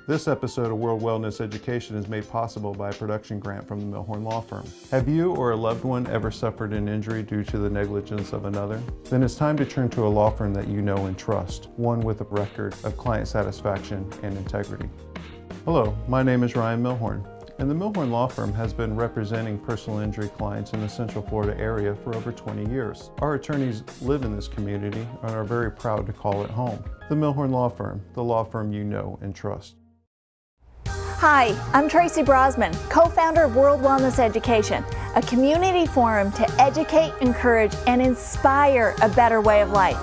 This episode of World Wellness Education is made possible by a production grant from the Milhorn Law Firm. Have you or a loved one ever suffered an injury due to the negligence of another? Then it's time to turn to a law firm that you know and trust, one with a record of client satisfaction and integrity. Hello, my name is Ryan Milhorn, and the Milhorn Law Firm has been representing personal injury clients in the Central Florida area for over 20 years. Our attorneys live in this community and are very proud to call it home. The Milhorn Law Firm, the law firm you know and trust. Hi, I'm Tracy Brosman, co-founder of World Wellness Education, a community forum to educate, encourage, and inspire a better way of life.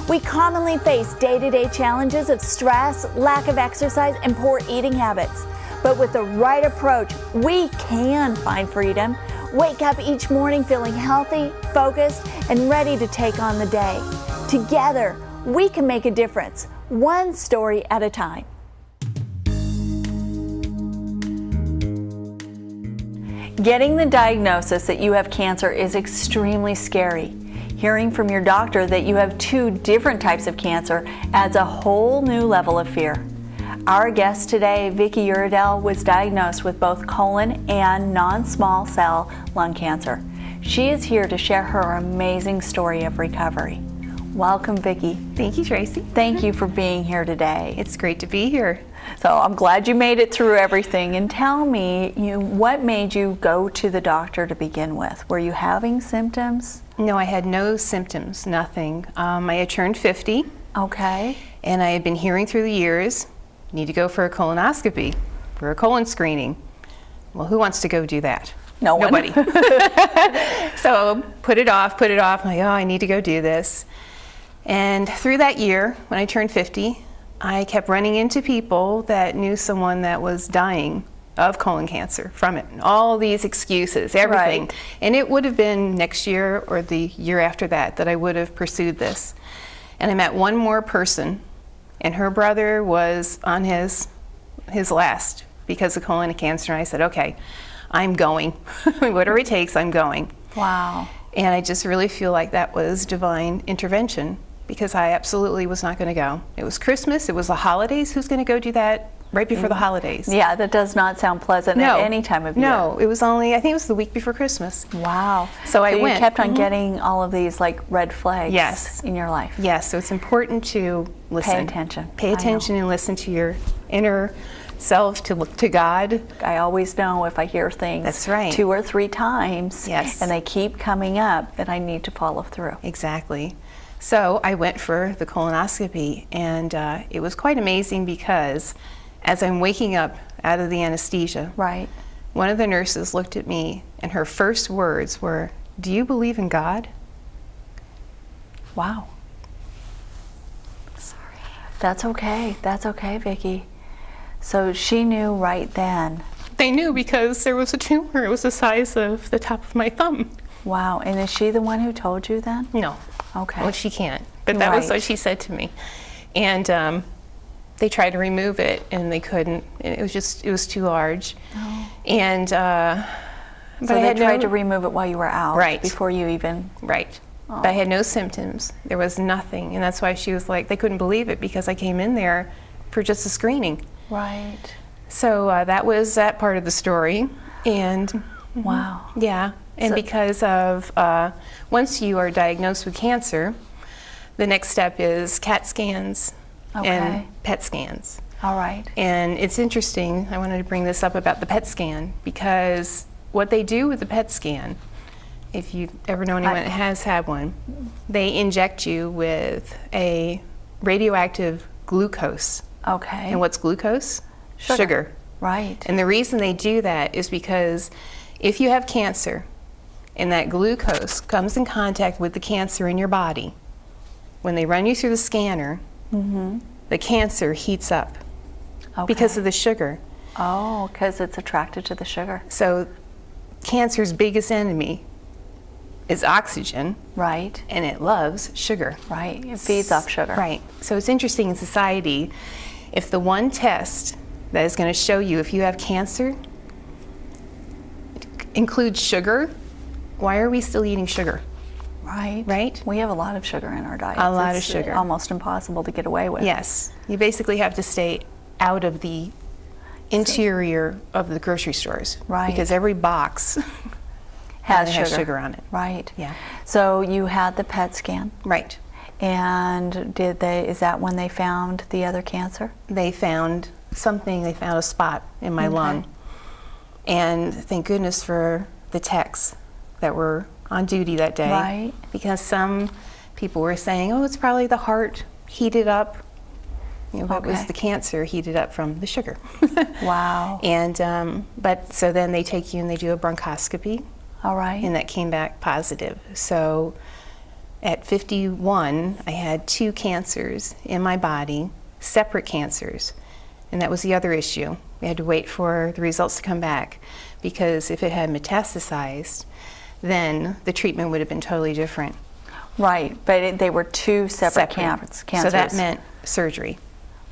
We commonly face day-to-day challenges of stress, lack of exercise, and poor eating habits. But with the right approach, we can find freedom, wake up each morning feeling healthy, focused, and ready to take on the day. Together, we can make a difference, one story at a time. Getting the diagnosis that you have cancer is extremely scary. Hearing from your doctor that you have 2 different types of cancer adds a whole new level of fear. Our guest today, Vickis, was diagnosed with both colon and non-small cell lung cancer. She is here to share her amazing story of recovery. Welcome, Vicky. Thank you, Tracy. Thank you for being here today. It's great to be here. So I'm glad you made it through everything. And tell me, what made you go to the doctor to begin with? Were you having symptoms? No, I had no symptoms, nothing. I had turned 50. Okay. And I had been hearing through the years, need to go for a colonoscopy, for a colon screening. Well, who wants to go do that? No one. Nobody. So put it off. I'm like, oh, I need to go do this. And through that year, when I turned 50, I kept running into people that knew someone that was dying of colon cancer from it. All these excuses, everything. Right. And it would have been next year or the year after that I would have pursued this. And I met one more person, and her brother was on his last because of colon cancer. And I said, okay, I'm going. Whatever it takes, I'm going. Wow. And I just really feel like that was divine intervention, because I absolutely was not going to go. It was Christmas, it was the holidays. Who's going to go do that right before the holidays? Yeah, that does not sound pleasant at any time of year. No, it was only, I think it was the week before Christmas. Wow. So I went. You kept on getting all of these like red flags Yes. in your life. Yes, so it's important to listen. Pay attention. Pay attention and listen to your inner self, to look to God. I always know if I hear things That's right. 2 or 3 times Yes. and they keep coming up, that I need to follow through. Exactly. So I went for the colonoscopy, and it was quite amazing because as I'm waking up out of the anesthesia, Right. one of the nurses looked at me, and her first words were, "Do you believe in God?" Wow. Sorry. That's okay. That's okay, Vicky. So she knew right then. They knew because there was a tumor. It was the size of the top of my thumb. Wow. And is she the one who told you then? No. Okay. Well, she can't. But that was Right. what she said to me. And they tried to remove it, and they couldn't. It was too large. Oh. And but So I they had tried no, to remove it while you were out. Right. Before you even. Right. But I had no symptoms. There was nothing. And that's why she was like, they couldn't believe it, because I came in there for just a screening. Right. So that was that part of the story. And Wow. yeah. And So- because of, once you are diagnosed with cancer, the next step is CAT scans Okay. and PET scans. All right. And it's interesting, I wanted to bring this up about the PET scan, because what they do with the PET scan, if you've ever known anyone that has had one, they inject you with a radioactive glucose. Okay. And what's glucose? Sugar. Right. And the reason they do that is because if you have cancer and that glucose comes in contact with the cancer in your body, when they run you through the scanner, the cancer heats up Okay. because of the sugar. Oh, because it's attracted to the sugar. So cancer's biggest enemy is oxygen, Right. and it loves sugar. Right. It feeds off sugar. Right. So it's interesting in society, if the one test that is going to show you if you have cancer includes sugar, why are we still eating sugar? Right. Right? We have a lot of sugar in our diet. A lot of sugar. Almost impossible to get away with. Yes. You basically have to stay out of the interior of the grocery stores. Right. Because every box has sugar on it. Right. Yeah. So you had the PET scan. Right. And is that when they found the other cancer? They found something, they found a spot in my lung. And thank goodness for the techs that were on duty that day. Right. Because some people were saying, oh, it's probably the heart heated up. You know, but it was the cancer heated up from the sugar. Wow. And, but so then they take you and they do a bronchoscopy. All right. And that came back positive. So at 51, I had 2 cancers in my body, separate cancers. And that was the other issue. We had to wait for the results to come back, because if it had metastasized, then the treatment would have been totally different. Right, but they were 2 separate cancers. So that meant surgery.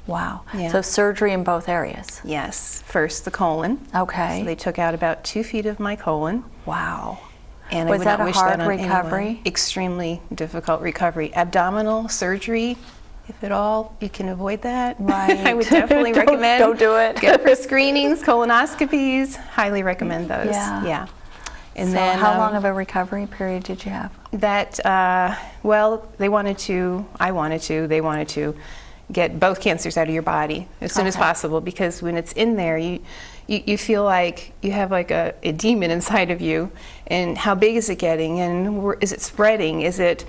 Wow. Yeah. So surgery in both areas. Yes. First, the colon. Okay. So they took out about 2 feet of my colon. Wow. And was I would that not a wish hard that on recovery? anyone. Extremely difficult recovery. Abdominal surgery, if at all, you can avoid that. Right. I would definitely recommend. Don't do it. Go for screenings, colonoscopies. Highly recommend those. Yeah. And so then how long of a recovery period did you have? that? Well, they wanted to get both cancers out of your body as soon as possible, because when it's in there, you feel like you have like a demon inside of you, and how big is it getting, and is it spreading, is it,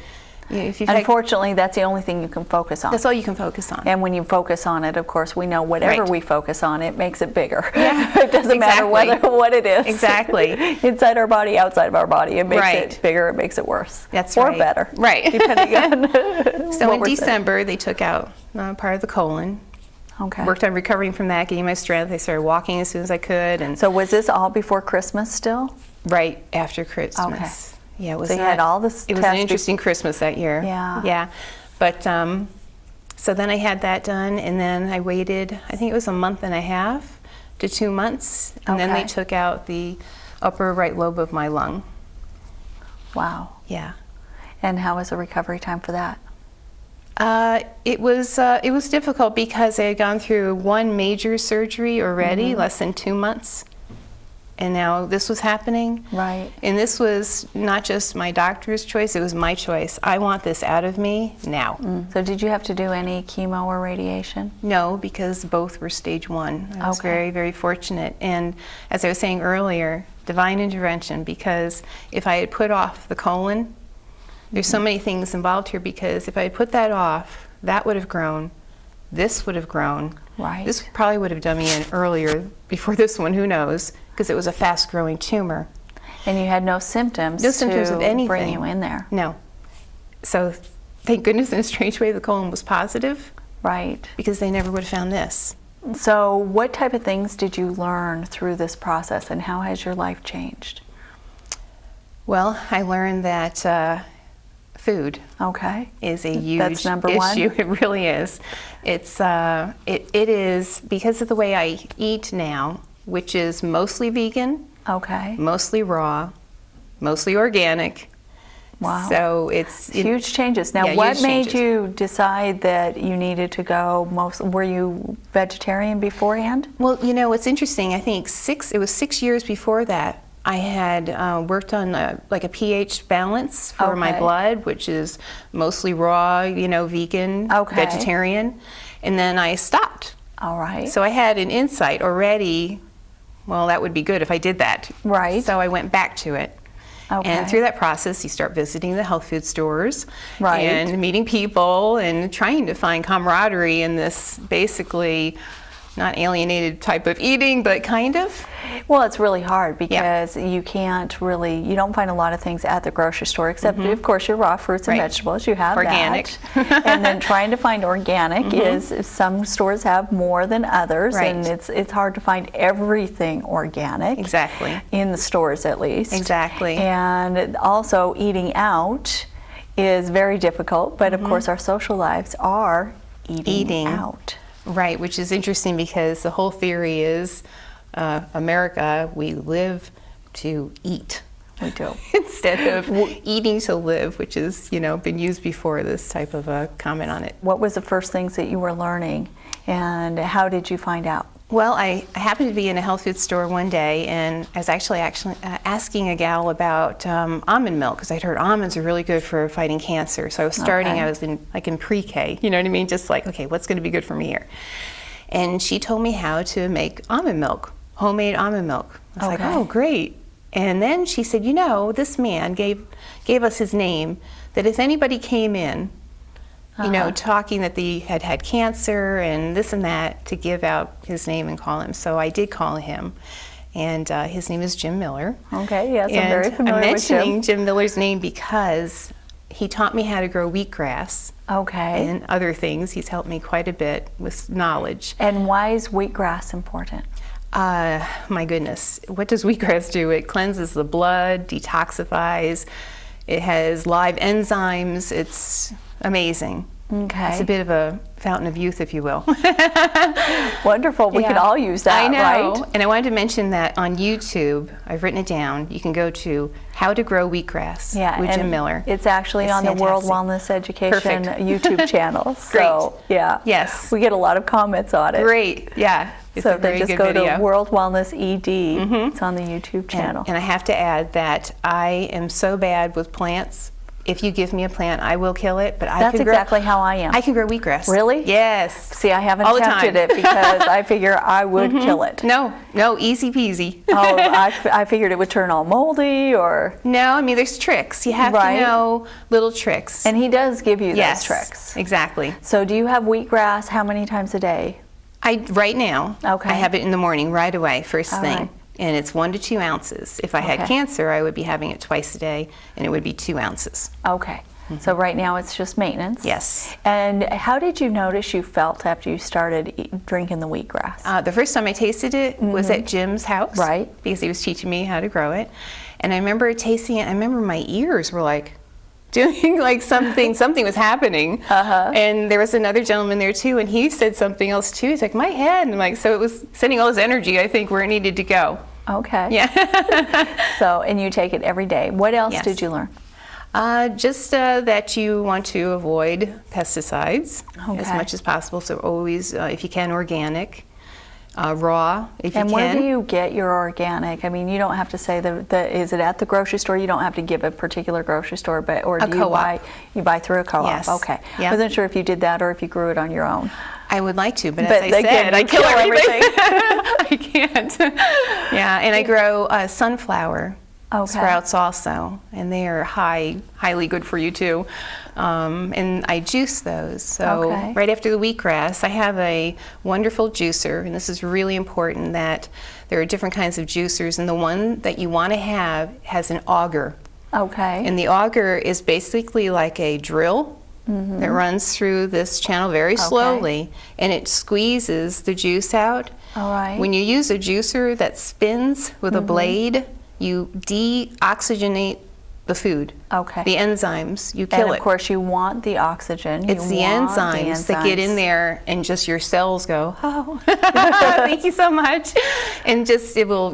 if you've Unfortunately, that's the only thing you can focus on. that's all you can focus on. And when you focus on it, of course, we know whatever Right. we focus on, it makes it bigger. Yeah, It doesn't matter what it is. Exactly. Inside our body, outside of our body, it makes Right. it bigger, it makes it worse. That's or right. better. Right. Depending on So what in we're saying. December, they took out part of the colon. Okay. Worked on recovering from that, gaining my strength. I started walking as soon as I could, and So was this all before Christmas still? right after Christmas. Okay. Yeah, it was. So you had all this It was an tests interesting Christmas that year. Yeah. Yeah, but so then I had that done, and then I waited. I think it was a month and a half to 2 months, and then they Okay. took out the upper right lobe of my lung. Wow. Yeah. And how was the recovery time for that? It was difficult because I had gone through 1 major surgery already, less than 2 months, and now this was happening. Right. And this was not just my doctor's choice; it was my choice. I want this out of me now. So did you have to do any chemo or radiation? No, because both were stage 1. I was Okay. very, very fortunate, and as I was saying earlier, divine intervention. Because if I had put off the colon, there's so many things involved here, because if I had put that off, that would have grown, this would have grown. Right. This probably would have done me in earlier before this one, who knows, because it was a fast-growing tumor. And you had no symptoms No symptoms to of anything. bring you in there. No. So thank goodness in a strange way the colon was positive, Right. because they never would have found this. So what type of things did you learn through this process, and how has your life changed? Well, I learned that food Okay. is a huge That's number one? issue. It really is. It's it is because of the way I eat now, which is mostly vegan, Okay. mostly raw, mostly organic. Wow. So it's Huge changes. Now, Yeah, what huge made changes. you decide that you needed to go were you vegetarian beforehand? Well, you know, it's interesting. I think it was 6 years before that. I had worked on like a pH balance for my Okay. blood, which is mostly raw, you know, vegan, Okay. vegetarian, and then I stopped. All right. So I had an insight already. Well, that would be good if I did that. Right. So I went back to it. Okay. And through that process, you start visiting the health food stores, Right. and meeting people and trying to find camaraderie in this basically not alienated type of eating, but kind of. Well, it's really hard because you don't find a lot of things at the grocery store, except of course your raw fruits and Right. vegetables. You have Organic. that. And then trying to find organic is, some stores have more than others, Right. and it's hard to find everything organic. Exactly. In the stores, at least. Exactly. And also eating out is very difficult, but of course our social lives are eating out. Right, which is interesting because the whole theory is America, we live to eat. We do. Instead of eating to live, which has, you know, been used before, this type of a comment on it. What was the first things that you were learning And how did you find out? Well, I happened to be in a health food store one day, and I was actually asking a gal about almond milk, because I'd heard almonds are really good for fighting cancer. So I was starting, I was in pre-K, you know what I mean? Just like, okay, what's going to be good for me here? And she told me how to make almond milk, homemade almond milk. I was like, oh, great. And then she said, you know, this man gave us his name, that if anybody came in, you know, talking that they had had cancer and this and that, to give out his name and call him. So I did call him, and his name is Jim Miller. Okay, yes, I'm very familiar with Jim. I'm mentioning Jim Miller's name because he taught me how to grow wheatgrass. Okay. And other things. He's helped me quite a bit with knowledge. And why is wheatgrass important? My goodness, what does wheatgrass do? It cleanses the blood, detoxifies. It has live enzymes. It's amazing. Okay. It's a bit of a fountain of youth, if you will. Wonderful. We could all use that, I know. right? And I wanted to mention that on YouTube, I've written it down. You can go to How to Grow Wheatgrass with Jim Miller. It's actually on the World Wellness Education YouTube channel. So, yeah. Yes. We get a lot of comments on it. Great. Yeah. It's so a if they very just good go video. to World Wellness ED, it's on the YouTube channel. And I have to add that I am so bad with plants. If you give me a plant, I will kill it. But That's exactly how I am. I can grow wheatgrass. Really? Yes. See, I haven't All the attempted time. it because I figure I would kill it. No, easy peasy. Oh, I figured it would turn all moldy, or... No, I mean, there's tricks. You have to know little tricks. And he does give you those tricks. Exactly. So do you have wheatgrass how many times a day? Right now, I have it in the morning right away, first thing. Right. And it's 1 to 2 ounces. If I had cancer, I would be having it twice a day, and it would be 2 ounces. Okay. So right now it's just maintenance. Yes. And how did you notice you felt after you started drinking the wheatgrass? The first time I tasted it was at Jim's house. Right. Because he was teaching me how to grow it. And I remember tasting it. I remember my ears were like doing like something was happening. And there was another gentleman there too, and he said something else too. He's like, my head. And I'm like, so it was sending all his energy, I think, where it needed to go. Okay. Yeah. So, and you take it every day. What else did you learn? Just that you want to avoid pesticides as much as possible. So always, if you can, organic, raw, if you can. And where do you get your organic? I mean, you don't have to say is it at the grocery store? You don't have to give a particular grocery store, but or do you buy through a co-op? Yes. Okay. Yeah. I wasn't sure if you did that or if you grew it on your own. I would like to, but as I said, I kill everything. I can't. Yeah, and I grow sunflower sprouts also, and they are highly good for you too. And I juice those. So right after the wheatgrass, I have a wonderful juicer, and this is really important that there are different kinds of juicers, and the one that you want to have has an auger. Okay. And the auger is basically like a drill that runs through this channel very slowly, and it squeezes the juice out. All right. When you use a juicer that spins with a blade, you deoxygenate the food. Okay. The enzymes, you kill it. And of course you want the oxygen. It's the enzymes that get in there, and just your cells go, oh, thank you so much. And just, it will,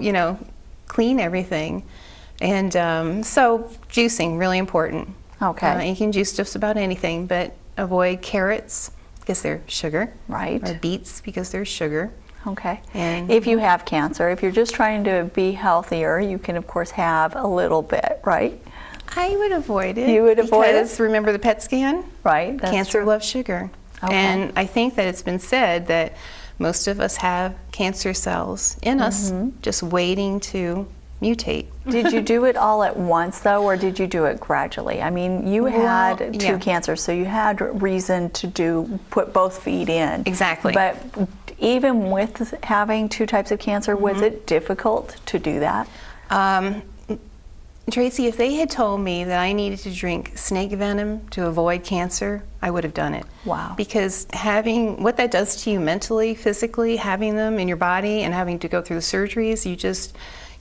clean everything. And so juicing, really important. Okay. You can juice just about anything, but avoid carrots because they're sugar. Right. Or beets because they're sugar. Okay. And if you have cancer, if you're just trying to be healthier, you can of course have a little bit, right? I would avoid it. You would avoid it? Because remember the PET scan? Right. That's Cancer true. loves sugar. Okay. And I think that it's been said that most of us have cancer cells in us just waiting to mutate. Did you do it all at once though, or did you do it gradually? I mean, you had two cancers, so you had reason to put both feet in. Exactly. But even with having two types of cancer, was it difficult to do that? Tracy, if they had told me that I needed to drink snake venom to avoid cancer, I would have done it. Wow. Because having, what that does to you mentally, physically, having them in your body and having to go through the surgeries,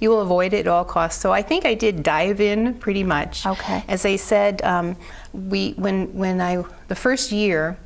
you will avoid it at all costs. So I think I did dive in pretty much. Okay. As I said, the first year,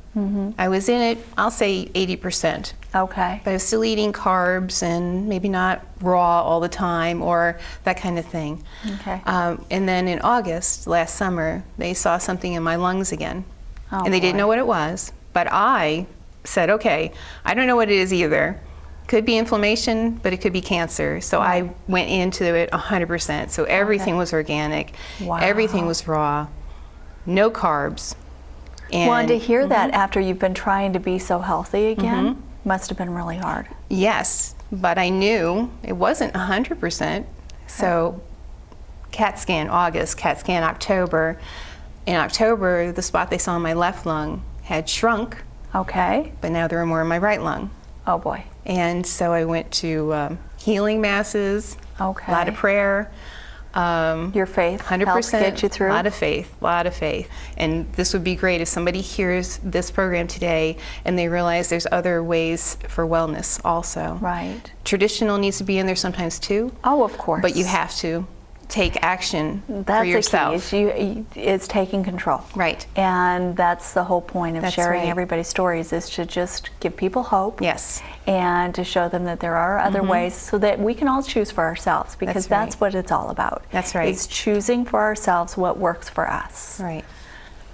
I was in it, I'll say 80%. Okay. But I was still eating carbs and maybe not raw all the time or that kind of thing. Okay. And then in August, last summer, they saw something in my lungs again. Oh, and they didn't know what it was, but I said, okay, I don't know what it is either. Could be inflammation, but it could be cancer. So I went into it 100%. So everything was organic. Wow. Everything was raw. No carbs. And Well, and to hear that after you've been trying to be so healthy again must have been really hard. yes, but I knew it wasn't 100%. So CAT scan August, CAT scan October. In October, the spot they saw in my left lung had shrunk, Okay. but now there were more in my right lung. Oh boy. And so I went to healing masses, Okay. a lot of prayer. Your faith 100% helps get you through. A lot of faith. And this would be great if somebody hears this program today and they realize there's other ways for wellness also. Right. Traditional needs to be in there sometimes too, Oh, of course. but you have to take action That's for yourself. the key. It's taking control. Right. And that's the whole point of That's sharing right. everybody's stories, is to just give people hope. Yes. And to show them that there are other ways, so that we can all choose for ourselves, because that's right. what it's all about. That's right. It's choosing for ourselves what works for us. Right.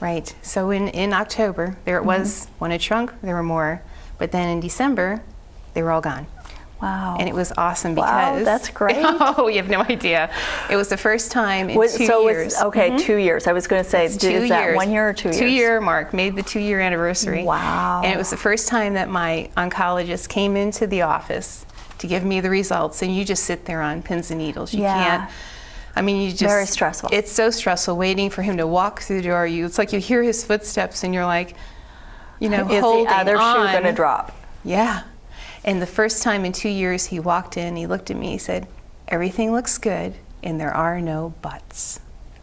Right. So in October, there it was. When it shrunk, there were more. But then in December, they were all gone. Wow. And it was awesome Wow, because that's great. Oh, you have no idea. It was the first time in 2 years. It's, okay, 2 years. I was going to say, It's 2 is that years. 1 year or 2 years? 2 year mark, made the 2 year anniversary. Wow. And it was the first time that my oncologist came into the office to give me the results, and you just sit there on pins and needles. You Yeah. can't. I mean, you just. Very stressful. It's so stressful waiting for him to walk through the door. It's like you hear his footsteps, and you're like, Is holding the other on. shoe going to drop? Yeah. And the first time in 2 years he walked in, he looked at me, he said, everything looks good and there are no buts.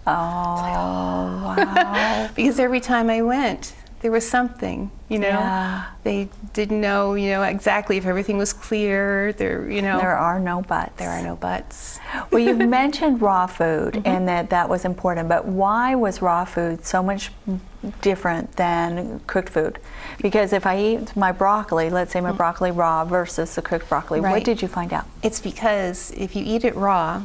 Oh, wow. Because every time I went, there was something, Yeah. They didn't know, exactly if everything was clear. There are no buts. There are no buts. Well, you mentioned raw food and that was important, but why was raw food so much different than cooked food? Because if I eat my broccoli, let's say my broccoli raw versus the cooked broccoli, what Right. did you find out? It's because if you eat it raw,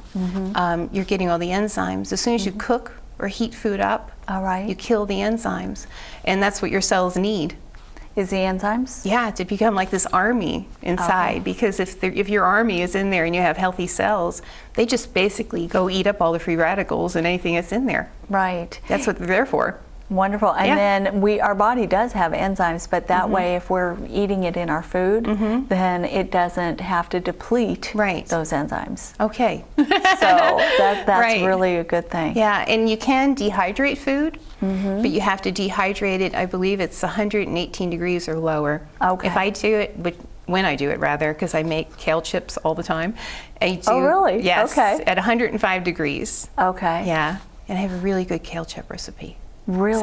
you're getting all the enzymes. As soon as you cook or heat food up, All right. you kill the enzymes. And that's what your cells need. Is the enzymes? Yeah, to become like this army inside. Okay. Because if your army is in there and you have healthy cells, they just basically go eat up all the free radicals and anything that's in there. Right. That's what they're there for. Wonderful. And Yeah. then our body does have enzymes, but that way if we're eating it in our food, then it doesn't have to deplete Right. those enzymes. Okay. So that's Right. really a good thing. Yeah, and you can dehydrate food, but you have to dehydrate it, I believe it's 118 degrees or lower. Okay. If I do it, when I do it rather, because I make kale chips all the time. I do, Oh, really? Yes, Okay. at 105 degrees. Okay. Yeah, and I have a really good kale chip recipe. Really?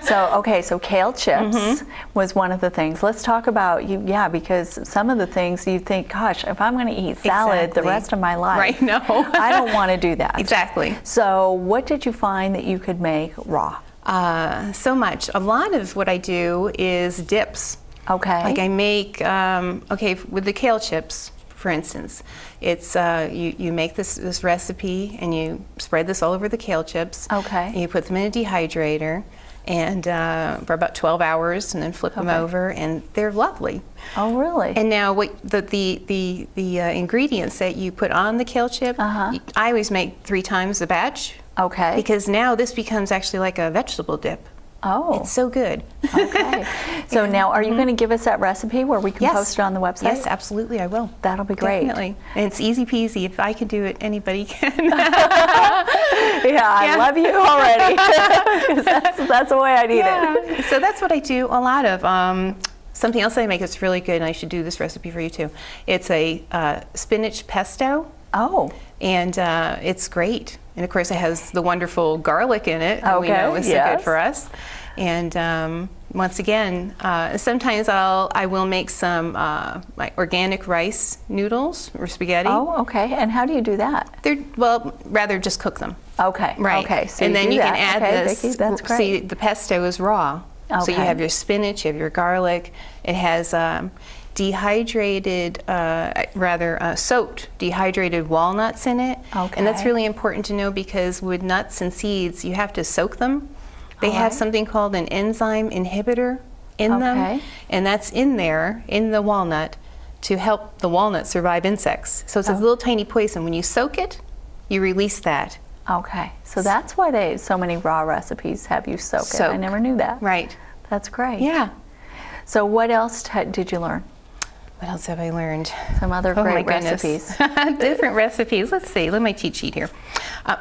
So kale chips was one of the things. Let's talk about because some of the things you think, gosh, if I'm going to eat salad the Exactly. rest of my life, Right, no. I don't want to do that. Exactly. So what did you find that you could make raw? So much. A lot of what I do is dips. Okay. Like I make, with the kale chips, for instance, it's you make this recipe and you spread this all over the kale chips. Okay. And you put them in a dehydrator and for about 12 hours, and then flip them over, and they're lovely. Oh, really? And now, what the ingredients that you put on the kale chip, I always make 3 times the batch. Okay. Because now this becomes actually like a vegetable dip. Oh. It's so good. Okay. So now, are you going to give us that recipe where we can Yes. post it on the website? Yes, absolutely, I will. That'll be great. Definitely. And it's easy peasy. If I can do it, anybody can. I love you already. 'Cause that's the way I need it. So that's what I do a lot of. Something else I make that's really good, and I should do this recipe for you too. It's a spinach pesto. Oh. And it's great. And of course, it has the wonderful garlic in it that we know is so good for us. And once again, sometimes I will make some like organic rice noodles or spaghetti. Oh, okay. And how do you do that? Rather just cook them. Okay. Right. Okay. So and then do you can that. add Okay, this. Vicki, that's great. See, the pesto is raw. So you Okay. have your spinach, you have your garlic. It has soaked dehydrated walnuts in it. Okay. And that's really important to know, because with nuts and seeds, you have to soak them. They All have right. something called an enzyme inhibitor in Okay. them, and that's in there, in the walnut, to help the walnut survive insects. So it's a little tiny poison. When you soak it, you release that. Okay, so that's why so many raw recipes have you soak it. I never knew that. Right. That's great. Yeah. So what else did you learn? What else have I learned? Some other great recipes. Different recipes. Let's see. Look at my cheat sheet here.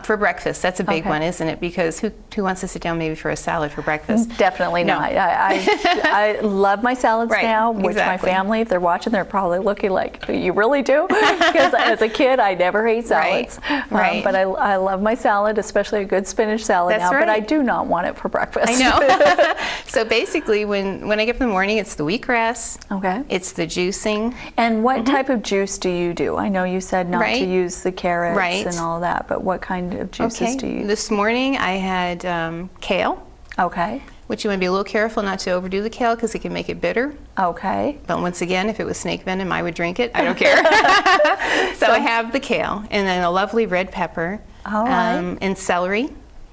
For breakfast, that's a big Okay. one, isn't it? Because who wants to sit down maybe for a salad for breakfast? Definitely No. not. I love my salads Right, now, which exactly. my family, if they're watching, they're probably looking like, you really do? Because as a kid, I never ate salads. Right. But I love my salad, especially a good spinach salad That's now, but I right. do not want it for breakfast. I know. So basically, when I get up in the morning, it's the wheatgrass. Okay. It's the juicing. And what type of juice do you do? I know you said not Right. to use the carrots Right. and all that, but what kind of juices do you use? This morning I had kale, Okay. which you want to be a little careful not to overdo the kale because it can make it bitter. Okay. But once again, if it was snake venom, I would drink it. I don't care. So I have the kale, and then a lovely red pepper, All right. and celery.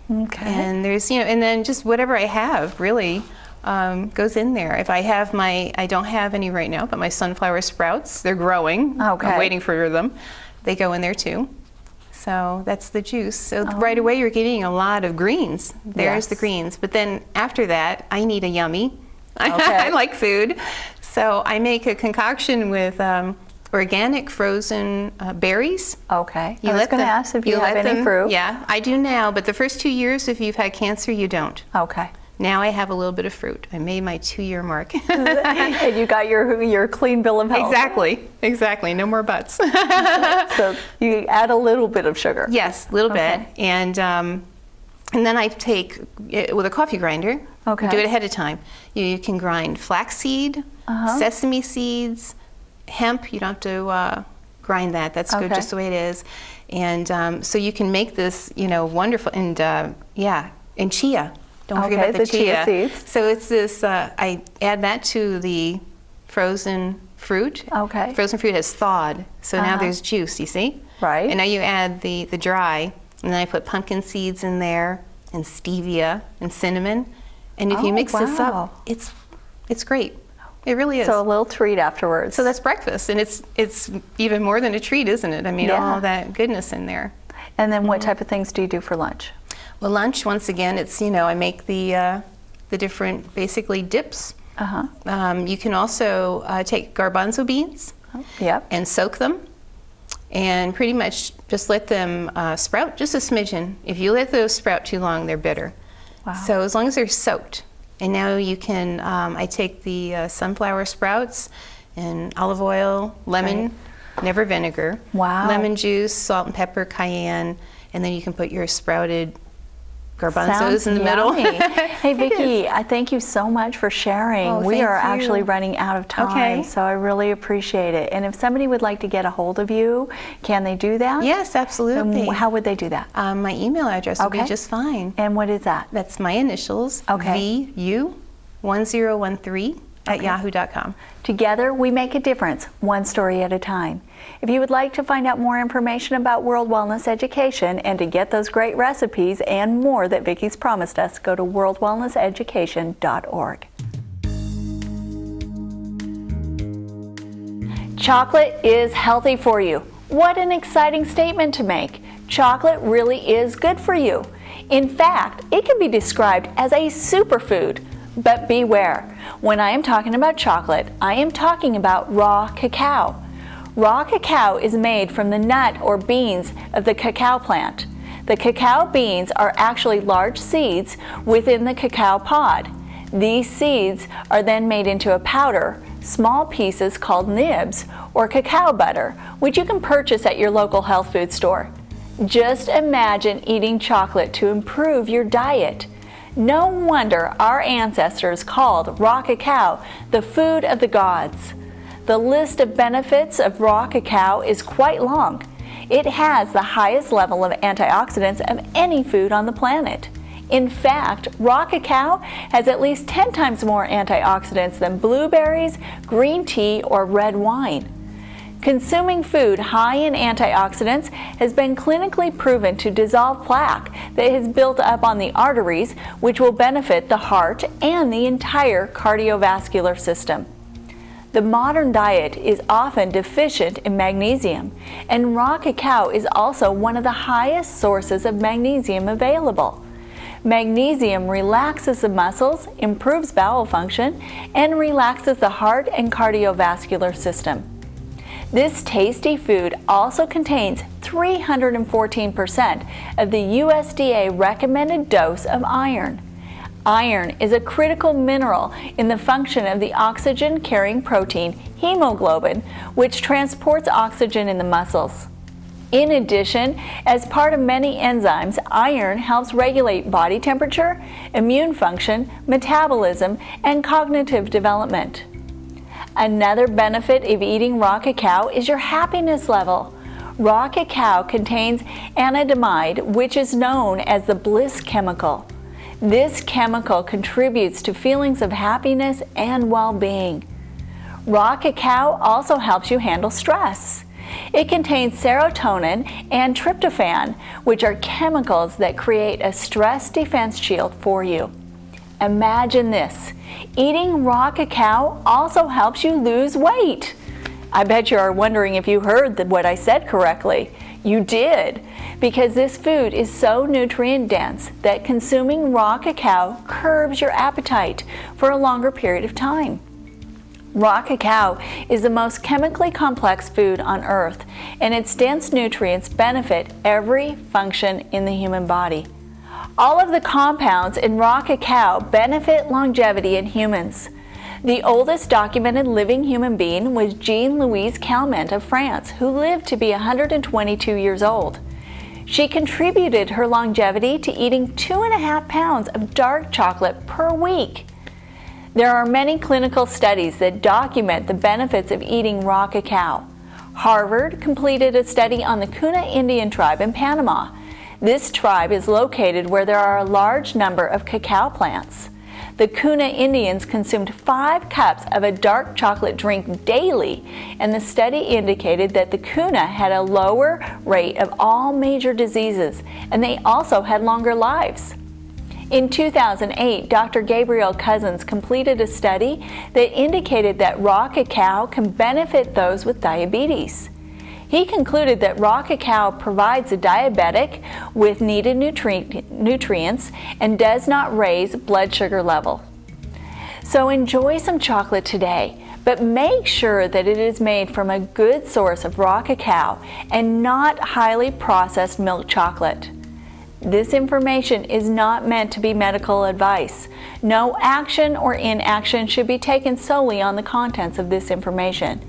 Okay. And there's, and then just whatever I have really goes in there. If I have I don't have any right now, but my sunflower sprouts, they're growing. Okay. I'm waiting for them. They go in there too. So that's the juice. So right away you're getting a lot of greens. There's the Yes. greens. But then after that, I need a yummy. Okay. I like food. So I make a concoction with organic frozen berries. Okay. You I was let going to them- ask if you have let any them- fruit. Yeah, I do now, but the first 2 years, if you've had cancer, you don't. Okay. Now I have a little bit of fruit. I made my 2-year mark. And you got your clean bill of health. Exactly. No more butts. So you add a little bit of sugar. Yes, a little Okay. bit. And then I take it with a coffee grinder. Okay. Do it ahead of time. You can grind flaxseed, sesame seeds, hemp. You don't have to grind that. That's good Okay. just the way it is. And so you can make this, wonderful. And and chia. Don't forget Okay, about the chia seeds. So it's this. I add that to the frozen fruit. Okay. Frozen fruit has thawed, so now Uh-huh. there's juice. You see. Right. And now you add the dry, and then I put pumpkin seeds in there, and stevia, and cinnamon. And if you mix this wow. up, it's great. It really is. So a little treat afterwards. So that's breakfast, and it's even more than a treat, isn't it? I mean, Yeah. all that goodness in there. And then what type of things do you do for lunch? Well, lunch, once again, it's, I make the different, basically, dips. Uh-huh. You can also take garbanzo beans Yep. and soak them, and pretty much just let them sprout just a smidgen. If you let those sprout too long, they're bitter. Wow. So as long as they're soaked. And now you can, I take the sunflower sprouts and olive oil, lemon, never vinegar, Wow. lemon juice, salt and pepper, cayenne, and then you can put your sprouted garbanzos Sounds in the middle. yummy. Hey, Vicki, I thank you so much for sharing. Oh, We thank are you. actually running out of time, Okay. so I really appreciate it. And if somebody would like to get a hold of you, can they do that? Yes, absolutely. How would they do that? My email address would be Okay. just fine. And what is that? That's my initials, Okay. VU1013 at yahoo.com. Together, we make a difference, one story at a time. If you would like to find out more information about World Wellness Education and to get those great recipes and more that Vicki's promised us, go to worldwellnesseducation.org. Chocolate is healthy for you. What an exciting statement to make. Chocolate really is good for you. In fact, it can be described as a superfood. But beware, when I am talking about chocolate, I am talking about raw cacao. Raw cacao is made from the nut or beans of the cacao plant. The cacao beans are actually large seeds within the cacao pod. These seeds are then made into a powder, small pieces called nibs, or cacao butter, which you can purchase at your local health food store. Just imagine eating chocolate to improve your diet. No wonder our ancestors called raw cacao the food of the gods. The list of benefits of raw cacao is quite long. It has the highest level of antioxidants of any food on the planet. In fact, raw cacao has at least 10 times more antioxidants than blueberries, green tea, or red wine. Consuming food high in antioxidants has been clinically proven to dissolve plaque that has built up on the arteries, which will benefit the heart and the entire cardiovascular system. The modern diet is often deficient in magnesium, and raw cacao is also one of the highest sources of magnesium available. Magnesium relaxes the muscles, improves bowel function, and relaxes the heart and cardiovascular system. This tasty food also contains 314% of the USDA recommended dose of iron. Iron is a critical mineral in the function of the oxygen-carrying protein hemoglobin, which transports oxygen in the muscles. In addition, as part of many enzymes, iron helps regulate body temperature, immune function, metabolism, and cognitive development. Another benefit of eating raw cacao is your happiness level. Raw cacao contains anandamide, which is known as the bliss chemical. This chemical contributes to feelings of happiness and well-being. Raw cacao also helps you handle stress. It contains serotonin and tryptophan, which are chemicals that create a stress defense shield for you. Imagine this. Eating raw cacao also helps you lose weight. I bet you are wondering if you heard what I said correctly. You did, because this food is so nutrient dense that consuming raw cacao curbs your appetite for a longer period of time. Raw cacao is the most chemically complex food on earth, and its dense nutrients benefit every function in the human body. All of the compounds in raw cacao benefit longevity in humans. The oldest documented living human being was Jean-Louise Calment of France, who lived to be 122 years old. She contributed her longevity to eating 2.5 pounds of dark chocolate per week. There are many clinical studies that document the benefits of eating raw cacao. Harvard completed a study on the Kuna Indian tribe in Panama. This tribe is located where there are a large number of cacao plants. The Kuna Indians consumed 5 cups of a dark chocolate drink daily, and the study indicated that the Kuna had a lower rate of all major diseases, and they also had longer lives. In 2008, Dr. Gabriel Cousens completed a study that indicated that raw cacao can benefit those with diabetes. He concluded that raw cacao provides a diabetic with needed nutrients and does not raise blood sugar level. So enjoy some chocolate today, but make sure that it is made from a good source of raw cacao and not highly processed milk chocolate. This information is not meant to be medical advice. No action or inaction should be taken solely on the contents of this information.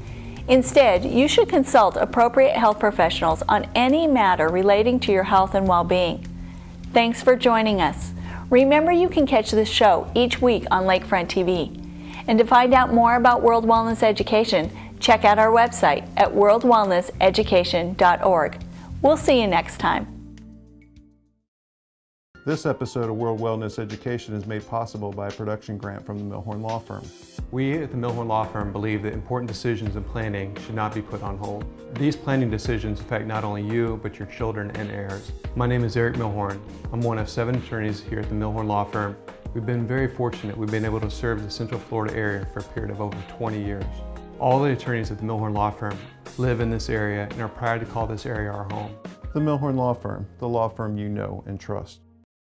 Instead, you should consult appropriate health professionals on any matter relating to your health and well-being. Thanks for joining us. Remember, you can catch this show each week on Lakefront TV. And to find out more about World Wellness Education, check out our website at worldwellnesseducation.org. We'll see you next time. This episode of World Wellness Education is made possible by a production grant from the Milhorn Law Firm. We at the Milhorn Law Firm believe that important decisions in planning should not be put on hold. These planning decisions affect not only you, but your children and heirs. My name is Eric Milhorn. I'm one of 7 attorneys here at the Milhorn Law Firm. We've been very fortunate. We've been able to serve the Central Florida area for a period of over 20 years. All the attorneys at the Milhorn Law Firm live in this area and are proud to call this area our home. The Milhorn Law Firm, the law firm you know and trust.